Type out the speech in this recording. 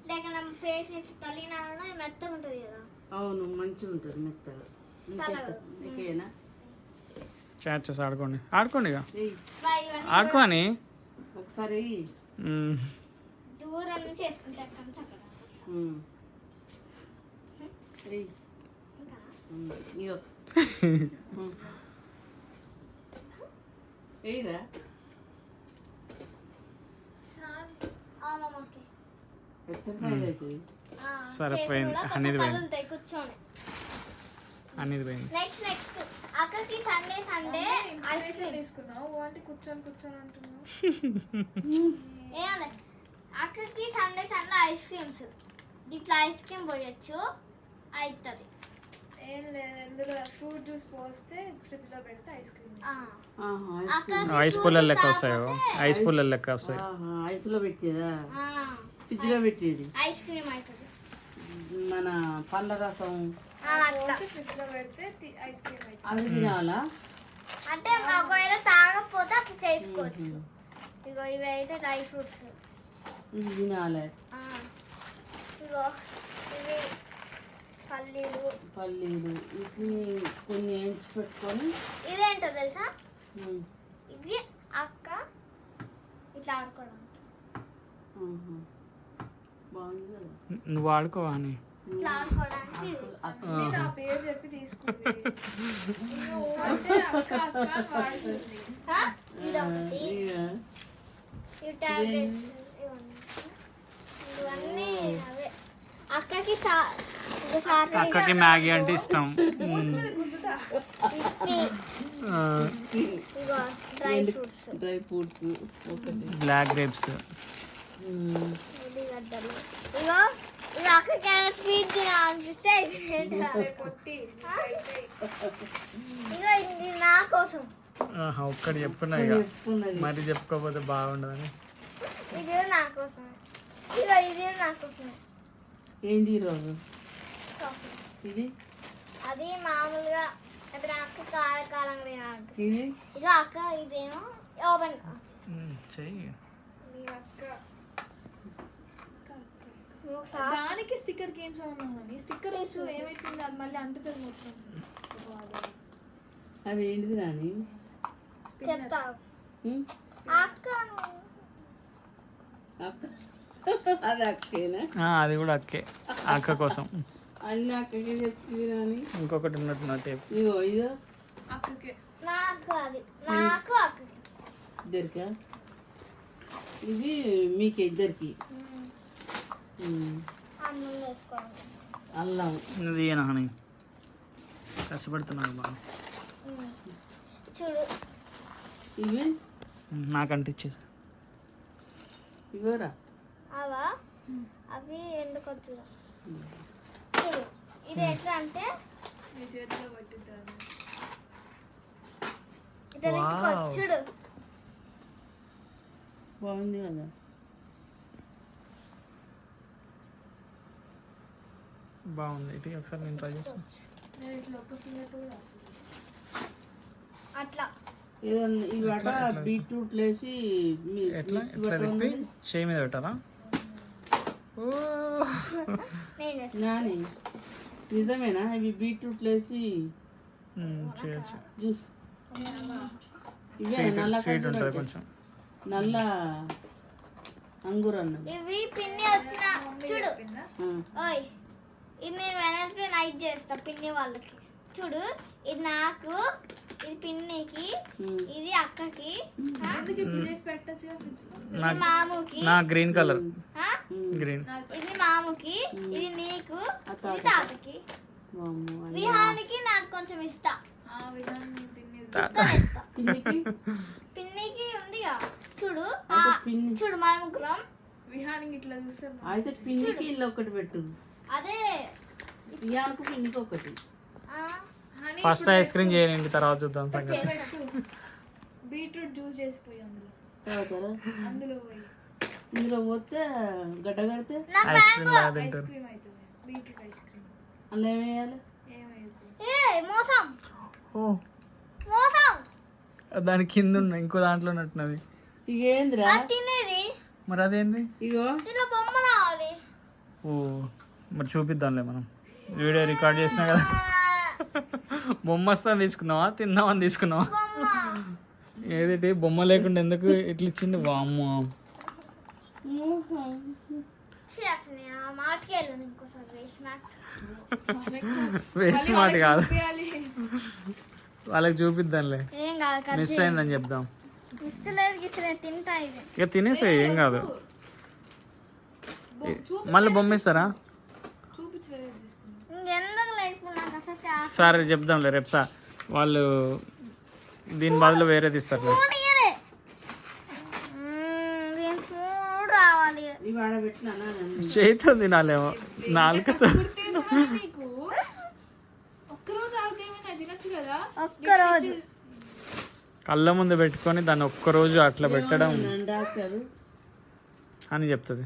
లేక ఫేస్ తల్లినా మెత్తగా ఉంటుంది కదా. అవును మంచిగా ఉంటుంది మెత్తగా. ఇంకేనా చాట్ చేసి ఆడుకోండి ఆడుకోండి ఇక ఆడుకోని ఒకసారి దూరం నుంచి వేసుకుంటా. సరిపోయింది అనేది పోయింది అనేది పోయింది. నెక్స్ట్ అక్కకి సండే ఐస్ క్రీమ్ తీసుకున్నావు అంటే కూర్చొని అంటున్నావు. అక్కకి సండే ఐస్ క్రీమ్స్ ఇట్లా ఐస్ క్రీమ్ పోయొచ్చు అవుతుంది. ఏం లేదు ఎందులో ఫ్రూట్ జ్యూస్ పోస్తే ఫ్రిడ్జ్ లో పెడితే ఐస్ క్రీమ్ ఐస్ పుల్లలు లెక్క వస్తాయో ఐస్ పుల్లలు లెక్క వస్తాయి. ఐస్ లో పెట్టేదా ఫ్రిడ్జ్ లో పెట్టేది ఐస్ క్రీమ్ అవుతుంది. మన పండ్ల రసం ఫ్రిడ్జ్ లో పెడితే ఐస్ క్రీమ్ అవుతుంది. అవి తినాలా అంటే ఒకవేళ తాగకపోతే అట్లా చేసుకోవచ్చు. ఇగో ఇవి అయితే డ్రై ఫ్రూట్స్ తినాలి. ఇగో ఇవి పల్లీలు వీటిని కొన్ని వేయించి పెట్టుకొని. ఇదేంటో తెలుసా ఇది అక్క ఇట్లా ఆడుకోవడం బాగుంది కదా. నువ్వు ఆడుకోవా అని ఇట్లా ఆడుకోవడానికి నా పేరు చెప్పి తీసుకుంది. ఇదొకటి ఇవి టాబ్లెట్స్ ఇవన్నీ అవే. అక్కకి మ్యాగీ అంటే ఇష్టం. Dry fruits black grapes. ఇగో ఇది అక్కకి స్వీట్ అనిపిస్తే ఇగో ఇది నా కోసం. ఒక్కటి చెప్పుకున్నా ఇక మరి చెప్పుకోకపోతే బాగుండదని. ఇది నా కోసం. ఇగో ఇది నా కోసం. ఏంది ఈరోజు ఇది అది మామూలుగా ఇప్పుడు అక్క కాలంగా తినాలంటే ఇది ఇక అక్క ఇదేమో ఓపెన్ చెయ్యి. దానికి స్టిక్కర్ గేమ్స్ అవునా స్టిక్కర్ వచ్చు ఏమైతుంది అది మళ్ళీ అంటుతుంది మొత్తం. అది ఏంటిది రాని చెప్తా అక్క అది అక్కేనా. అది కూడా అక్కే అక్క కోసం అన్ని అక్కకే చెప్తుంది రాని. ఇంకొకటి ఉన్నట్టున్నా టేప్. ఇగో ఇదో అక్కకే నాకు అది నాకు అక్కకి ఇద్దరికా ఇవి మీకు ఇద్దరికి అల్లం ఇది హనీ కష్టపడుతున్నాను బాగా చూడు. ఇవి నాకంటే ఇచ్చేది ఇవరా అవా అవి ఎండుకొచ్చు. చూడు ఇది ఎట్లా అంటే నీ చేతిలో పట్టిద్దాను. చూడు బాగుంది కదా. బాగుంది. ఇటు ఒకసారి నేను ట్రై చేస్తాను. అట్లా ఇవాట బీట్రూట్ లేసి ఎట్లా ఎట్లా తిప్పి చేయి మీద పెట్టాలా? నాని నిజమేనా? ఇవి బీట్రూట్ లేసి చేయొచ్చు. జ్యూస్ స్వీట్ ఉంటుంది కొంచెం. నల్ల అంగూర అన్నది. ఇవి పిన్ని వచ్చిన చూడు. ఓయ్ ఇది నేను వెనస్డే నైట్ చేస్తా పిన్ని వాళ్ళకి. చూడు ఇది నాకు, ఇది పిన్నికి, ఇది అక్కకి, మాముకి, నా గ్రీన్ కలర్ గ్రీన్, ఇది మాముకి, ఇది నీకు, ఇది తాతకి, విహానికి నాకు కొంచెం ఇస్తా. పిన్నికి ఉందిగా చూడు. చూడు మన ముగ్గురం విహానికి ఇట్లా చూస్తే అయితే పిన్నికి ఇల్లు ఒకటి పెట్టు. అదే విహానికి పిన్నికి ఒకటి. ఫస్ట్ ఐస్ క్రీమ్ చేయండి, తర్వాత చూద్దాం సంగతి. బీట్రూట్ జ్యూస్ చేసిపోయి అందులో పోయి ఇందులో పోతే గడ్డ కడితే ఐస్ క్రీమ్ లాగా ఐస్ తింటారు. క్రీమ్ అవుతుంది. బీట్రూట్ ఐస్ క్రీమ్ అలా ఏమేయాలి? ఏమైతుంది దాని కింద ఉన్న ఇంకో దాంట్లో ఉన్నట్టున్నది. ఏంద్రా తినేది? మరి అదేంది? ఇగో దీంట్లో బొమ్మ రావాలి. ఓ మరి చూపిద్దాంలే మనం, వీడియో రికార్డ్ చేసినా కదా. బొమ్మ వస్తా తీసుకున్నావా, తిందామని తీసుకున్నావా? బొమ్మ ఏదేంటి బొమ్మ లేకుండా ఎందుకు ఇట్లా ఇచ్చిండు? వామ్మో. అసలు ఆ మాటకి వెళ్ళను ఇంకోసారి వేస్ట్ మ్యాట్. వేస్ట్ మాట కాదు, వాళ్ళకి చూపిద్దాంలే. ఏం కాదు, మిస్ అయిందని చెప్దాం. ఇస్తలేదు గిస్తలేదు, తింటా ఇది. ఇక తినేసాయి, ఏం కాదు. మళ్ళీ బొమ్మ ఇస్తారా? ఇంకెందుకు లేకపోతే నాకు అసలు సరే చెప్దాంలే రేపు వాళ్ళు దీని బదులు వేరేది ఇస్తారు. ఫోన్ ఇయ్యలే. దీని ఫోన్ రావాలి. ఇవి ఆడబెట్టినా చేతితో తినాలేమో, నాలుకతో. నీకు ఒక్కరోజు ఆగితే ఏమైనా తినొచ్చు కదా. ఒక్కరోజు కళ్ళ ముందు పెట్టుకొని దాన్ని ఒక్కరోజు అట్లా పెట్టడం డాక్టర్ అని చెప్తుంది.